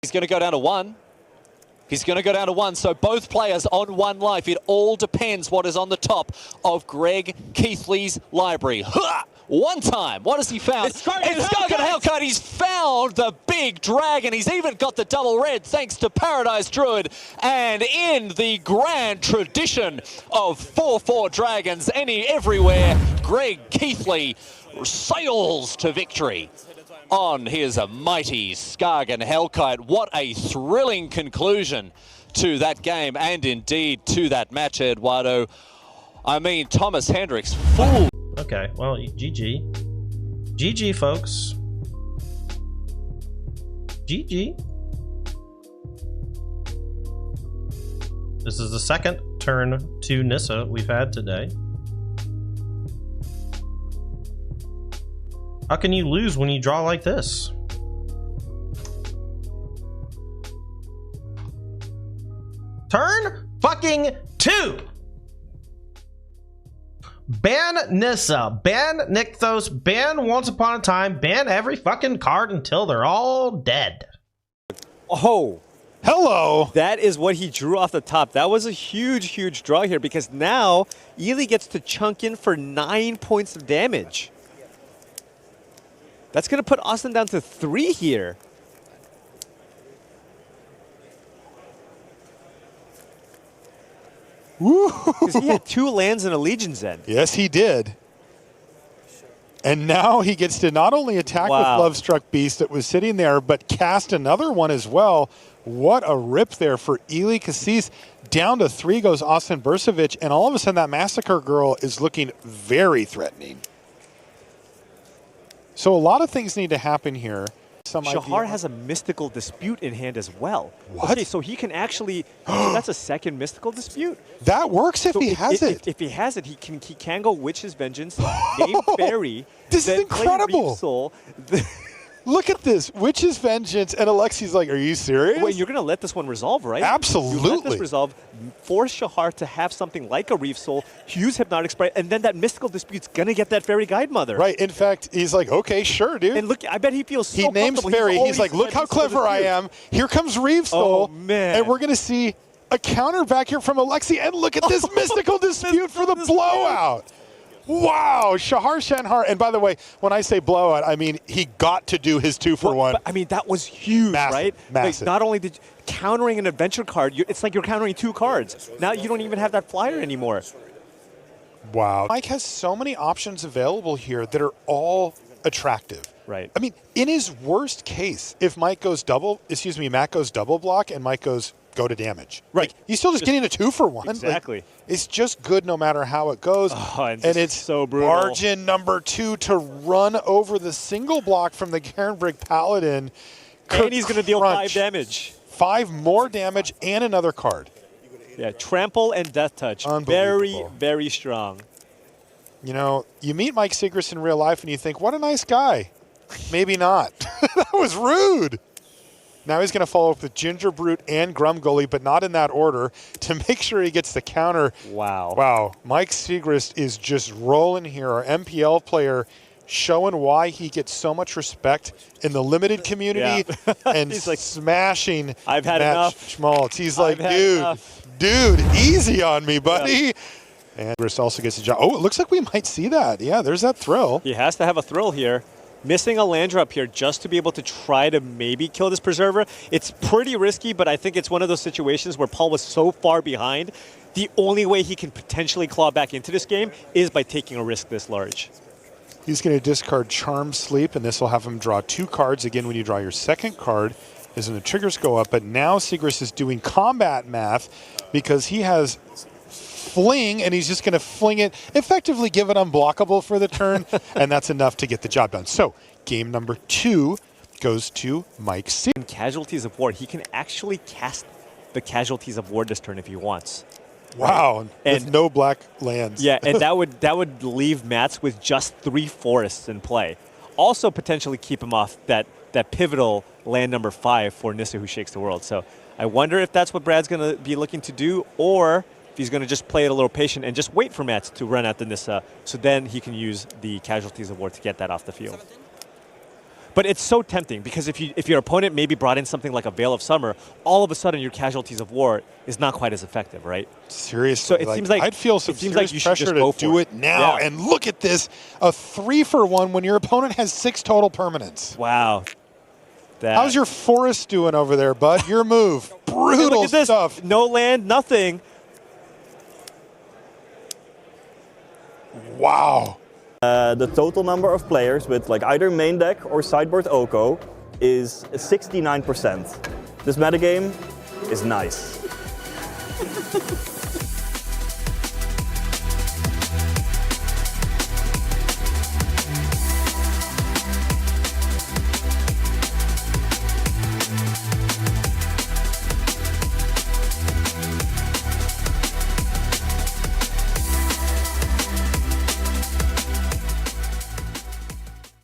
He's going to go down to one. He's going to go down to one, so both players on one life. It all depends what is on the top of Greg Keithley's library. One time, what has he found? It's Hellkite. He's found the big dragon. He's even got the double red thanks to Paradise Druid. And in the grand tradition of 4-4 dragons everywhere, Greg Keithley sails to victory on his mighty Skagen Hellkite. What a thrilling conclusion to that game and indeed to that match, Eduardo. I mean, Thomas Hendricks fooled. Okay, well, GG. GG, folks. GG. This is the second turn to Nissa we've had today. How can you lose when you draw like this? Turn fucking 2! Ban Nissa, ban Nykthos, ban Once Upon a Time, ban every fucking card until they're all dead. Oh, hello. That is what he drew off the top. That was a huge, huge draw here because now Ely gets to chunk in for 9 points of damage. That's going to put Austin down to 3 here. Because he had 2 lands and a Legion's End. Yes, he did. And now he gets to not only attack with Lovestruck Beast that was sitting there, but cast another one as well. What a rip there for Ely Cassis. Down to 3 goes Austin Bursovic, and all of a sudden that Massacre Girl is looking very So a lot of things need to happen here. Shahar has a Mystical Dispute in hand as well. What? Okay, so he can actually, so that's a second Mystical Dispute. That works if he has it. If he has it, he can go Witch's Vengeance, name Fairy. This is incredible. Soul. Look at this. Witch's Vengeance, and Alexi's like, are you serious? Wait, you're going to let this one resolve, right? Absolutely. You let this resolve, force Shahar to have something like a Reef Soul, use Hypnotic Sprite, and then that Mystical Dispute's going to get that Fairy Guide Mother. Right. In fact, he's like, okay, sure, dude. And look, I bet he feels so He names Fairy. He's like, look how clever I am. Here comes Reef Soul. Oh, man. And we're going to see a counter back here from Alexi. And look at this Mystical Dispute for the blowout. Wow, Shahar Shanhar. And by the way, when I say blowout, I mean he got to do his 2-for-1. But, I mean, that was huge, right? Massive. Like, not only did countering an adventure card, it's like you're countering 2 cards. Now you don't even have that flyer anymore. Wow. Mike has so many options available here that are all attractive. Right. I mean, in his worst case, if Matt goes double block and Mike goes go to damage. Right. Like, he's still just getting a 2-for-1. Exactly. Like, it's just good no matter how it goes. Oh, and it's so brutal. margin number 2 to run over the single block from the Garenbrig Paladin. And he's going to deal 5 damage. 5 more damage and another card. Yeah, Trample and Death Touch. Very, very strong. You know, you meet Mike Sigrist in real life and you think, what a nice guy. Maybe not. That was rude. Now he's going to follow up with Ginger Brute and Grumgully, but not in that order, to make sure he gets the counter. Wow. Wow. Mike Sigrist is just rolling here. Our MPL player showing why he gets so much respect in the limited community and he's like, smashing I've had Matt enough. Schmaltz. He's like, dude, easy on me, buddy. Yeah. And Sigrist also gets a job. Oh, it looks like we might see that. Yeah, there's that thrill. He has to have a thrill here. Missing a land drop here just to be able to try to maybe kill this Preserver. It's pretty risky, but I think it's one of those situations where Paul was so far behind, the only way he can potentially claw back into this game is by taking a risk this large. He's going to discard Charm Sleep, and this will have him draw 2 cards. Again, when you draw your second card is when the triggers go up, but now Sigrist is doing combat math because he has Fling, and he's just going to fling it, effectively give it unblockable for the turn, and that's enough to get the job done. So, game number 2 goes to Mike C. In Casualties of War, he can actually cast the Casualties of War this turn if he wants. Wow, and with no black lands. Yeah, and that would leave Mats with just 3 forests in play. Also potentially keep him off that pivotal land number 5 for Nissa Who Shakes the World. So I wonder if that's what Brad's going to be looking to do, or if he's going to just play it a little patient and just wait for Mats to run out the Nissa, so then he can use the Casualties of War to get that off the field. But it's so tempting because if your opponent maybe brought in something like a Veil of Summer, all of a sudden your Casualties of War is not quite as effective, right? Seriously, So it seems like I'd feel some serious like you should pressure just to go do for it now. Yeah. And look at this, a 3-for-1 when your opponent has 6 total permanents. Wow. How's your Forest doing over there, bud? Your move, brutal look at this. stuff. No land, nothing. Wow. The total number of players with like either main deck or sideboard Oko is 69%. This metagame is nice.